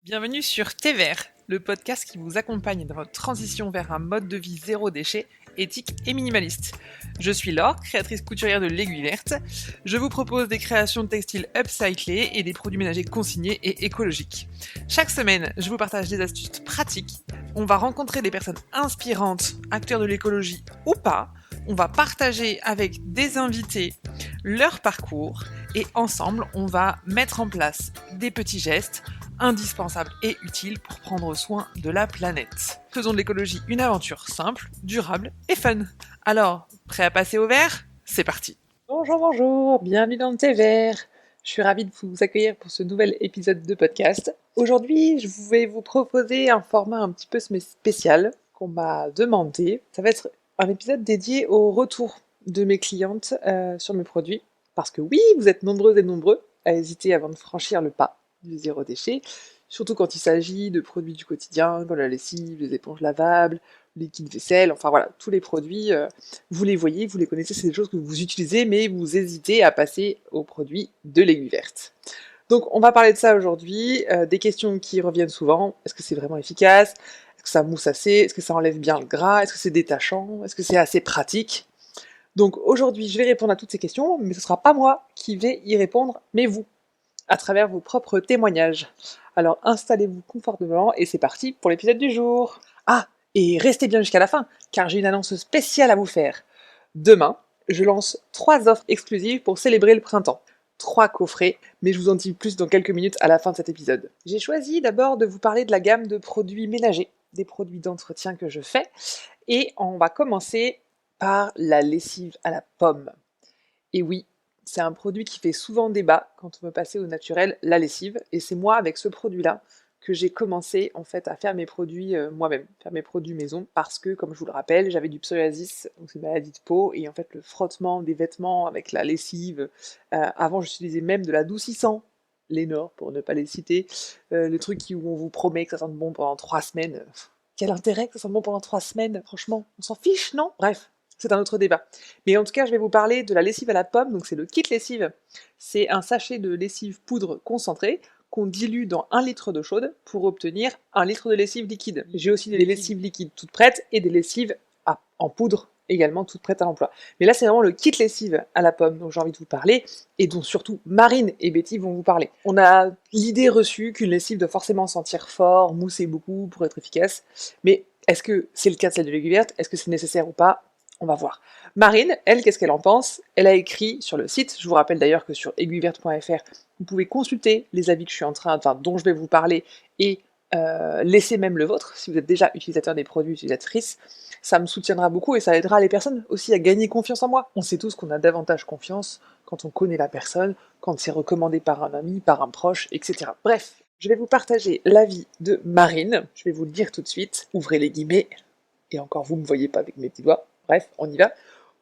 Bienvenue sur Thé Vert, le podcast qui vous accompagne dans votre transition vers un mode de vie zéro déchet, éthique et minimaliste. Je suis Laure, créatrice couturière de l'Aiguille Verte. Je vous propose des créations de textiles upcyclés et des produits ménagers consignés et écologiques. Chaque semaine, je vous partage des astuces pratiques. On va rencontrer des personnes inspirantes, acteurs de l'écologie ou pas. On va partager avec des invités leur parcours et ensemble, on va mettre en place des petits gestes indispensables et utiles pour prendre soin de la planète. Faisons de l'écologie une aventure simple, durable et fun. Alors, prêt à passer au vert ? C'est parti. Bonjour, bienvenue dans le Thé Vert. Je suis ravie de vous accueillir pour ce nouvel épisode de podcast. Aujourd'hui, je vais vous proposer un format un petit peu spécial qu'on m'a demandé. Ça va être un épisode dédié au retour de mes clientes sur mes produits. Parce que oui, vous êtes nombreuses et nombreux à hésiter avant de franchir le pas du zéro déchet, surtout quand il s'agit de produits du quotidien, comme la lessive, les éponges lavables, le liquide vaisselle, enfin voilà, tous les produits, vous les voyez, vous les connaissez, c'est des choses que vous utilisez, mais vous hésitez à passer aux produits de l'Aiguille Verte. Donc on va parler de ça aujourd'hui, des questions qui reviennent souvent, est-ce que c'est vraiment efficace ? Est-ce que ça mousse assez ? Est-ce que ça enlève bien le gras ? Est-ce que c'est détachant ? Est-ce que c'est assez pratique ? Donc aujourd'hui, je vais répondre à toutes ces questions, mais ce ne sera pas moi qui vais y répondre, mais vous, à travers vos propres témoignages. Alors installez-vous confortablement et c'est parti pour l'épisode du jour. Ah, et restez bien jusqu'à la fin, car j'ai une annonce spéciale à vous faire. Demain, je lance 3 offres exclusives pour célébrer le printemps. 3 coffrets, mais je vous en dis plus dans quelques minutes à la fin de cet épisode. J'ai choisi d'abord de vous parler de la gamme de produits ménagers, des produits d'entretien que je fais, et on va commencer par la lessive à la pomme. Et oui, c'est un produit qui fait souvent débat quand on veut passer au naturel, la lessive, et c'est moi avec ce produit-là que j'ai commencé en fait à faire mes produits moi-même, faire mes produits maison, parce que comme je vous le rappelle, j'avais du psoriasis, donc c'est une maladie de peau, et en fait le frottement des vêtements avec la lessive, avant j'utilisais même de l'adoucissant, Lénore pour ne pas les citer, le truc où on vous promet que ça sente bon pendant 3 semaines. Quel intérêt que ça sente bon pendant 3 semaines, franchement, on s'en fiche, non ? Bref, c'est un autre débat. Mais en tout cas, je vais vous parler de la lessive à la pomme, donc c'est le kit lessive. C'est un sachet de lessive poudre concentrée qu'on dilue dans 1 litre d'eau chaude pour obtenir 1 litre de lessive liquide. J'ai aussi des lessives liquides toutes prêtes et des lessives en poudre également toutes prêtes à l'emploi. Mais là, c'est vraiment le kit lessive à la pomme dont j'ai envie de vous parler et dont surtout Marine et Betty vont vous parler. On a l'idée reçue qu'une lessive doit forcément sentir fort, mousser beaucoup pour être efficace, mais est-ce que c'est le cas de celle de l'Aiguille Verte ? Est-ce que c'est nécessaire ou pas ? On va voir. Marine, elle, qu'est-ce qu'elle en pense ? Elle a écrit sur le site, je vous rappelle d'ailleurs que sur aiguilleverte.fr, vous pouvez consulter les avis que je suis dont je vais vous parler, et laisser même le vôtre, si vous êtes déjà utilisateur des produits, utilisatrice. Ça me soutiendra beaucoup et ça aidera les personnes aussi à gagner confiance en moi. On sait tous qu'on a davantage confiance quand on connaît la personne, quand c'est recommandé par un ami, par un proche, etc. Bref, je vais vous partager l'avis de Marine, je vais vous le dire tout de suite, ouvrez les guillemets, et encore vous ne me voyez pas avec mes petits doigts. Bref, on y va.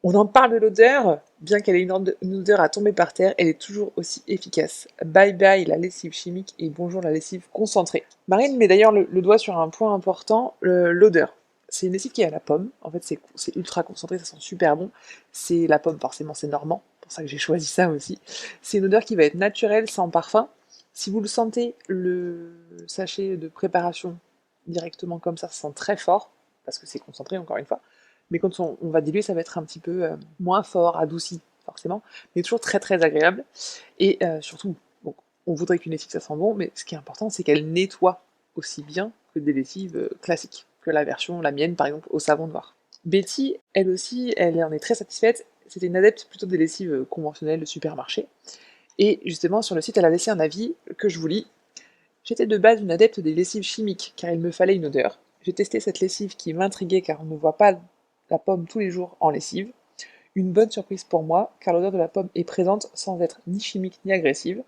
On en parle de l'odeur, bien qu'elle ait une odeur à tomber par terre, elle est toujours aussi efficace. Bye bye la lessive chimique et bonjour la lessive concentrée. Marine met d'ailleurs le doigt sur un point important, l'odeur. C'est une lessive qui est à la pomme, en fait c'est ultra concentré, ça sent super bon. C'est la pomme, forcément c'est normand, c'est pour ça que j'ai choisi ça aussi. C'est une odeur qui va être naturelle, sans parfum. Si vous le sentez, le sachet de préparation directement comme ça sent très fort, parce que c'est concentré encore une fois. Mais quand on va diluer, ça va être un petit peu moins fort, adouci, forcément, mais toujours très très agréable. Et surtout, bon, on voudrait qu'une lessive ça sent bon, mais ce qui est important, c'est qu'elle nettoie aussi bien que des lessives classiques, que la mienne par exemple, au savon noir. Betty, elle aussi, elle en est très satisfaite. C'était une adepte plutôt des lessives conventionnelles de supermarché. Et justement, sur le site, elle a laissé un avis que je vous lis. J'étais de base une adepte des lessives chimiques, car il me fallait une odeur. J'ai testé cette lessive qui m'intriguait car on ne voit pas la pomme tous les jours en lessive. Une bonne surprise pour moi, car l'odeur de la pomme est présente sans être ni chimique ni agressive.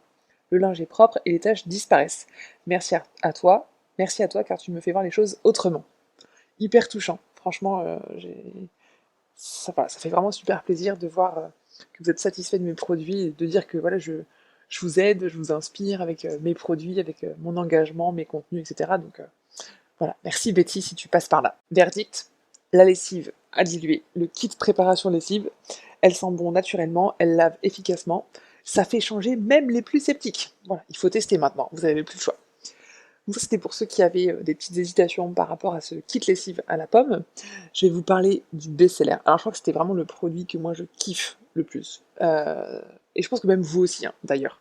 Le linge est propre et les taches disparaissent. Merci à toi car tu me fais voir les choses autrement. Hyper touchant, franchement, ça fait vraiment super plaisir de voir que vous êtes satisfait de mes produits et de dire que voilà, je vous aide, je vous inspire avec mes produits, avec mon engagement, mes contenus, etc. Donc voilà, merci Betty si tu passes par là. Verdict, la lessive à diluer, le kit préparation lessive, elle sent bon naturellement, elle lave efficacement, ça fait changer même les plus sceptiques. Voilà, il faut tester maintenant, vous n'avez plus le choix. Donc ça, c'était pour ceux qui avaient des petites hésitations par rapport à ce kit lessive à la pomme. Je vais vous parler du best-seller. Alors je crois que c'était vraiment le produit que moi je kiffe le plus. Et je pense que même vous aussi, hein, d'ailleurs.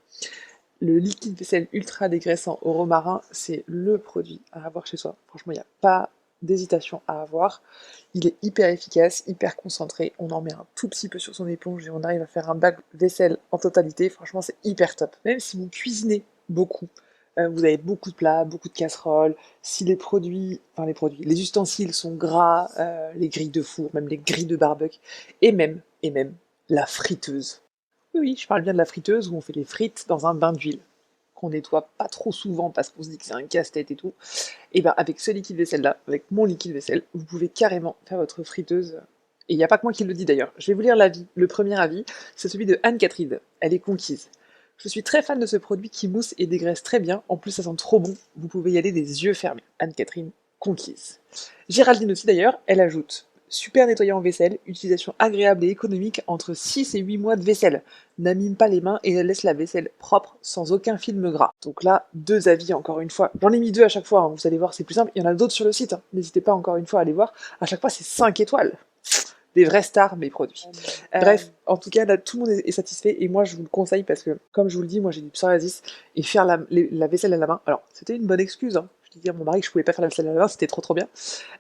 Le liquide vaisselle ultra dégraissant au romarin, c'est le produit à avoir chez soi. Franchement, il n'y a pas d'hésitation à avoir. Il est hyper efficace, hyper concentré. On en met un tout petit peu sur son éponge et on arrive à faire un bac vaisselle en totalité. Franchement, c'est hyper top. Même si vous cuisinez beaucoup, vous avez beaucoup de plats, beaucoup de casseroles. Si les ustensiles sont gras, les grilles de four, même les grilles de barbecue, et même la friteuse. Oui, oui, je parle bien de la friteuse où on fait les frites dans un bain d'huile, qu'on nettoie pas trop souvent parce qu'on se dit que c'est un casse-tête et tout. Et ben avec ce liquide vaisselle là, avec mon liquide vaisselle, vous pouvez carrément faire votre friteuse. Et il n'y a pas que moi qui le dis d'ailleurs. Je vais vous lire l'avis. Le premier avis, c'est celui de Anne-Catherine. Elle est conquise. Je suis très fan de ce produit qui mousse et dégraisse très bien. En plus, ça sent trop bon. Vous pouvez y aller des yeux fermés. Anne-Catherine, conquise. Géraldine aussi d'ailleurs, elle ajoute. Super nettoyant vaisselle, utilisation agréable et économique entre 6 et 8 mois de vaisselle. N'abîme pas les mains et laisse la vaisselle propre sans aucun film gras. Donc là, 2 avis encore une fois. J'en ai mis 2 à chaque fois, hein. Vous allez voir, c'est plus simple. Il y en a d'autres sur le site, hein. N'hésitez pas encore une fois à aller voir. À chaque fois, c'est 5 étoiles. Des vrais stars, mes produits. Bref, en tout cas, là, tout le monde est satisfait et moi, je vous le conseille parce que, comme je vous le dis, moi, j'ai du psoriasis et faire la vaisselle à la main. Alors, c'était une bonne excuse, hein. Je disais à mon mari que je pouvais pas faire la vaisselle à la main, c'était trop bien.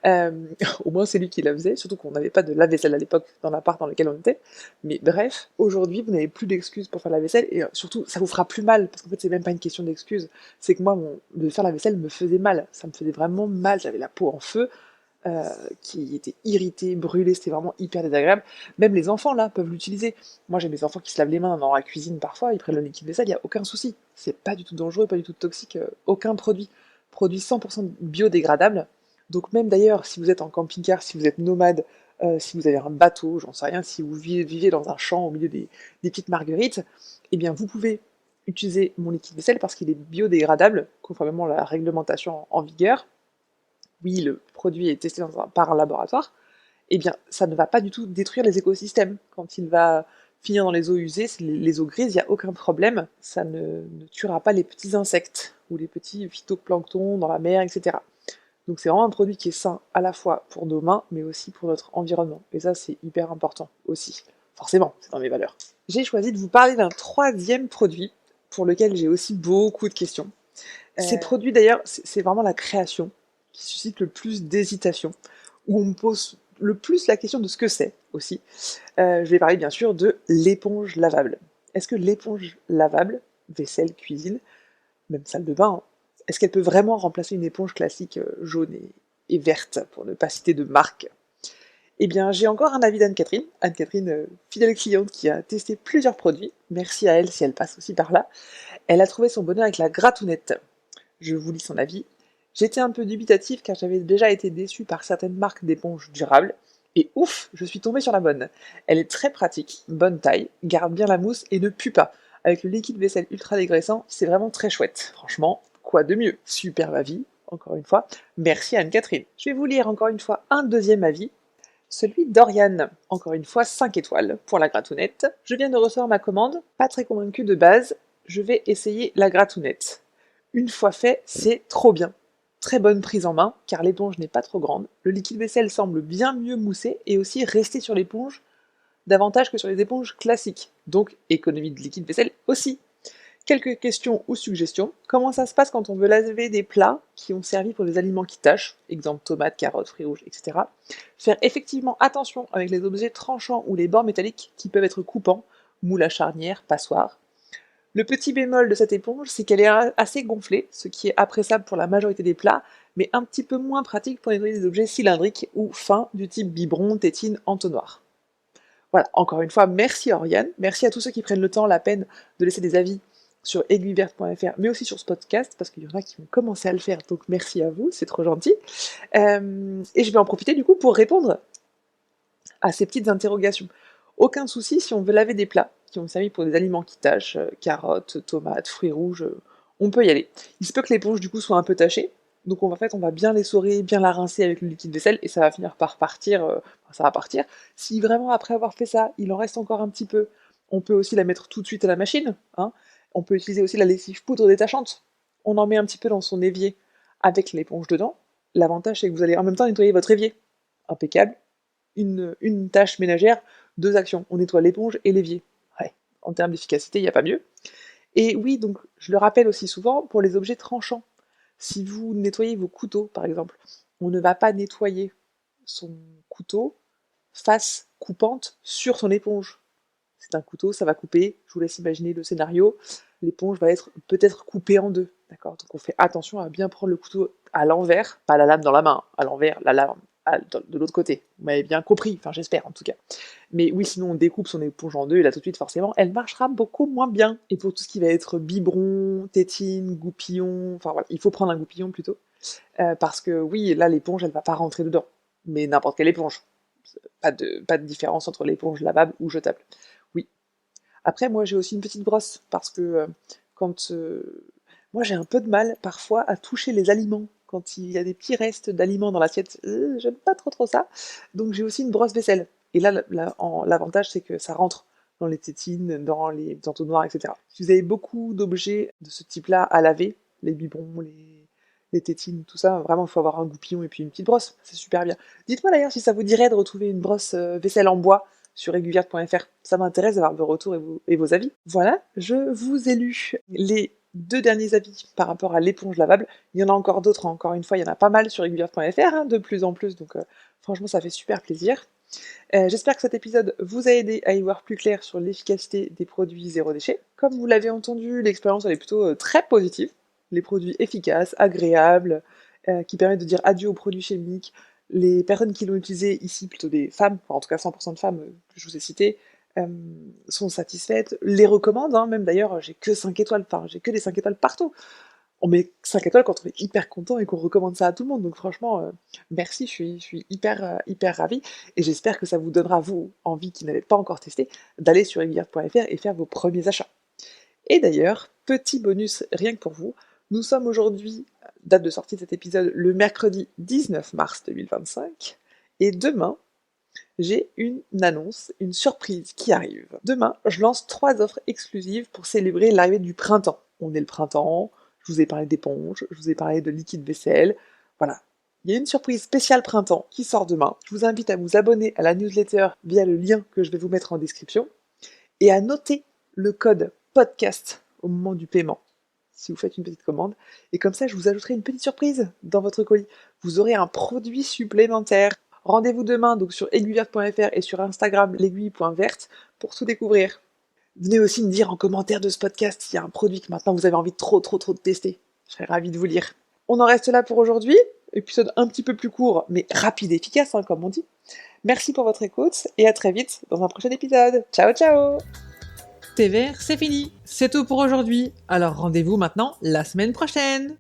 Euh, au moins, c'est lui qui la faisait, surtout qu'on n'avait pas de lave-vaisselle à l'époque dans l'appart dans lequel on était. Mais bref, aujourd'hui, vous n'avez plus d'excuses pour faire la vaisselle et surtout, ça vous fera plus mal parce qu'en fait, c'est même pas une question d'excuses. C'est que moi, de faire la vaisselle me faisait mal. Ça me faisait vraiment mal. J'avais la peau en feu. Qui était irrité, brûlé, c'était vraiment hyper désagréable. Même les enfants là peuvent l'utiliser. Moi j'ai mes enfants qui se lavent les mains dans la cuisine parfois, ils prennent le liquide vaisselle, il n'y a aucun souci. C'est pas du tout dangereux, pas du tout toxique, aucun produit. Produit 100% biodégradable. Donc même d'ailleurs si vous êtes en camping-car, si vous êtes nomade, si vous avez un bateau, j'en sais rien, si vous vivez dans un champ au milieu des petites marguerites, eh bien vous pouvez utiliser mon liquide vaisselle parce qu'il est biodégradable, conformément à la réglementation en vigueur. Oui, le produit est testé par un laboratoire, eh bien, ça ne va pas du tout détruire les écosystèmes. Quand il va finir dans les eaux usées, les eaux grises, il n'y a aucun problème, ça ne tuera pas les petits insectes ou les petits phytoplanctons dans la mer, etc. Donc c'est vraiment un produit qui est sain à la fois pour nos mains, mais aussi pour notre environnement. Et ça, c'est hyper important aussi. Forcément, c'est dans mes valeurs. J'ai choisi de vous parler d'un troisième produit pour lequel j'ai aussi beaucoup de questions. Ces produits, d'ailleurs, c'est vraiment la création qui suscite le plus d'hésitation, où on me pose le plus la question de ce que c'est aussi. Je vais parler bien sûr de l'éponge lavable. Est-ce que l'éponge lavable, vaisselle, cuisine, même salle de bain, hein, est-ce qu'elle peut vraiment remplacer une éponge classique jaune et verte, pour ne pas citer de marque? Eh bien, j'ai encore un avis d'Anne-Catherine. Anne-Catherine, fidèle cliente qui a testé plusieurs produits. Merci à elle si elle passe aussi par là. Elle a trouvé son bonheur avec la gratounette. Je vous lis son avis. J'étais un peu dubitative car j'avais déjà été déçue par certaines marques d'éponges durables. Et ouf, je suis tombée sur la bonne. Elle est très pratique, bonne taille, garde bien la mousse et ne pue pas. Avec le liquide vaisselle ultra dégraissant, c'est vraiment très chouette. Franchement, quoi de mieux? Superbe avis, encore une fois. Merci Anne-Catherine. Je vais vous lire encore une fois un deuxième avis. Celui d'Oriane, encore une fois 5 étoiles pour la gratounette. Je viens de recevoir ma commande, pas très convaincue de base, je vais essayer la gratounette. Une fois fait, c'est trop bien. Très bonne prise en main, car l'éponge n'est pas trop grande. Le liquide vaisselle semble bien mieux mousser et aussi rester sur l'éponge davantage que sur les éponges classiques. Donc économie de liquide vaisselle aussi. Quelques questions ou suggestions. Comment ça se passe quand on veut laver des plats qui ont servi pour des aliments qui tâchent, exemple tomates, carottes, fruits rouges, etc. Faire effectivement attention avec les objets tranchants ou les bords métalliques qui peuvent être coupants, moule à charnière, passoire. Le petit bémol de cette éponge, c'est qu'elle est assez gonflée, ce qui est appréciable pour la majorité des plats, mais un petit peu moins pratique pour nettoyer des objets cylindriques ou fins du type biberon, tétine, entonnoir. Voilà, encore une fois, merci Oriane, merci à tous ceux qui prennent le temps, la peine de laisser des avis sur aiguilleverte.fr, mais aussi sur ce podcast, parce qu'il y en a qui ont commencé à le faire, donc merci à vous, c'est trop gentil. Et je vais en profiter du coup pour répondre à ces petites interrogations. Aucun souci si on veut laver des plats qui ont servi pour des aliments qui tâchent, carottes, tomates, fruits rouges, on peut y aller. Il se peut que l'éponge du coup soit un peu tachée, donc en fait on va bien l'essorer, bien la rincer avec le liquide vaisselle et ça va finir par partir, ça va partir. Si vraiment après avoir fait ça, il en reste encore un petit peu, on peut aussi la mettre tout de suite à la machine, hein. On peut utiliser aussi la lessive poudre détachante. On en met un petit peu dans son évier avec l'éponge dedans, l'avantage c'est que vous allez en même temps nettoyer votre évier. Impeccable. Une tâche ménagère, 2 actions. On nettoie l'éponge et l'évier. Ouais, en termes d'efficacité, il n'y a pas mieux. Et oui, donc je le rappelle aussi souvent, pour les objets tranchants, si vous nettoyez vos couteaux, par exemple, on ne va pas nettoyer son couteau face coupante sur son éponge. C'est un couteau, ça va couper, je vous laisse imaginer le scénario, l'éponge va être peut-être coupée en deux, d'accord? Donc on fait attention à bien prendre le couteau à l'envers, pas la lame dans la main, à l'envers, la lame de l'autre côté. Vous m'avez bien compris, enfin j'espère en tout cas. Mais oui, sinon on découpe son éponge en deux et là tout de suite forcément, elle marchera beaucoup moins bien. Et pour tout ce qui va être biberon, tétine, goupillon, enfin voilà, il faut prendre un goupillon plutôt. Parce que oui, là l'éponge elle va pas rentrer dedans. Mais n'importe quelle éponge. Pas de différence entre l'éponge lavable ou jetable. Oui. Après, moi j'ai aussi une petite brosse parce que quand moi j'ai un peu de mal parfois à toucher les aliments. Quand il y a des petits restes d'aliments dans l'assiette, j'aime pas trop ça. Donc j'ai aussi une brosse vaisselle. Et là, l'avantage c'est que ça rentre dans les tétines, dans les entonnoirs, etc. Si vous avez beaucoup d'objets de ce type-là à laver, les biberons, les tétines, tout ça, vraiment il faut avoir un goupillon et puis une petite brosse, c'est super bien. Dites-moi d'ailleurs si ça vous dirait de retrouver une brosse vaisselle en bois sur aiguilleverte.fr. Ça m'intéresse d'avoir vos retours et vos avis. Voilà, je vous ai lu les 2 derniers avis par rapport à l'éponge lavable. Il y en a encore d'autres, hein. Encore une fois, il y en a pas mal sur aiguilleverte.fr, hein, de plus en plus, donc franchement ça fait super plaisir. J'espère que cet épisode vous a aidé à y voir plus clair sur l'efficacité des produits zéro déchet. Comme vous l'avez entendu, l'expérience elle est plutôt très positive. Les produits efficaces, agréables, qui permettent de dire adieu aux produits chimiques. Les personnes qui l'ont utilisé ici, plutôt des femmes, enfin, en tout cas 100% de femmes que je vous ai citées, sont satisfaites, les recommandent, hein, même d'ailleurs j'ai que 5 étoiles, enfin j'ai que des 5 étoiles partout. On met 5 étoiles quand on est hyper content et qu'on recommande ça à tout le monde, donc franchement, merci, je suis hyper ravie, et j'espère que ça vous donnera, vous, envie qui n'avez pas encore testé, d'aller sur aiguilleverte.fr et faire vos premiers achats. Et d'ailleurs, petit bonus rien que pour vous, nous sommes aujourd'hui, date de sortie de cet épisode, le mercredi 19 mars 2025, et demain, j'ai une annonce, une surprise qui arrive. Demain, je lance 3 offres exclusives pour célébrer l'arrivée du printemps. On est le printemps, je vous ai parlé d'éponges, je vous ai parlé de liquide vaisselle, voilà. Il y a une surprise spéciale printemps qui sort demain. Je vous invite à vous abonner à la newsletter via le lien que je vais vous mettre en description et à noter le code podcast au moment du paiement, si vous faites une petite commande, et comme ça je vous ajouterai une petite surprise dans votre colis. Vous aurez un produit supplémentaire. Rendez-vous demain donc sur aiguilleverte.fr et sur Instagram l'aiguille.verte pour tout découvrir. Venez aussi me dire en commentaire de ce podcast s'il y a un produit que maintenant vous avez envie de trop de tester. Je serais ravie de vous lire. On en reste là pour aujourd'hui. Épisode un petit peu plus court, mais rapide et efficace, hein, comme on dit. Merci pour votre écoute et à très vite dans un prochain épisode. Ciao ciao! Thé vert, c'est fini. C'est tout pour aujourd'hui. Alors rendez-vous maintenant la semaine prochaine.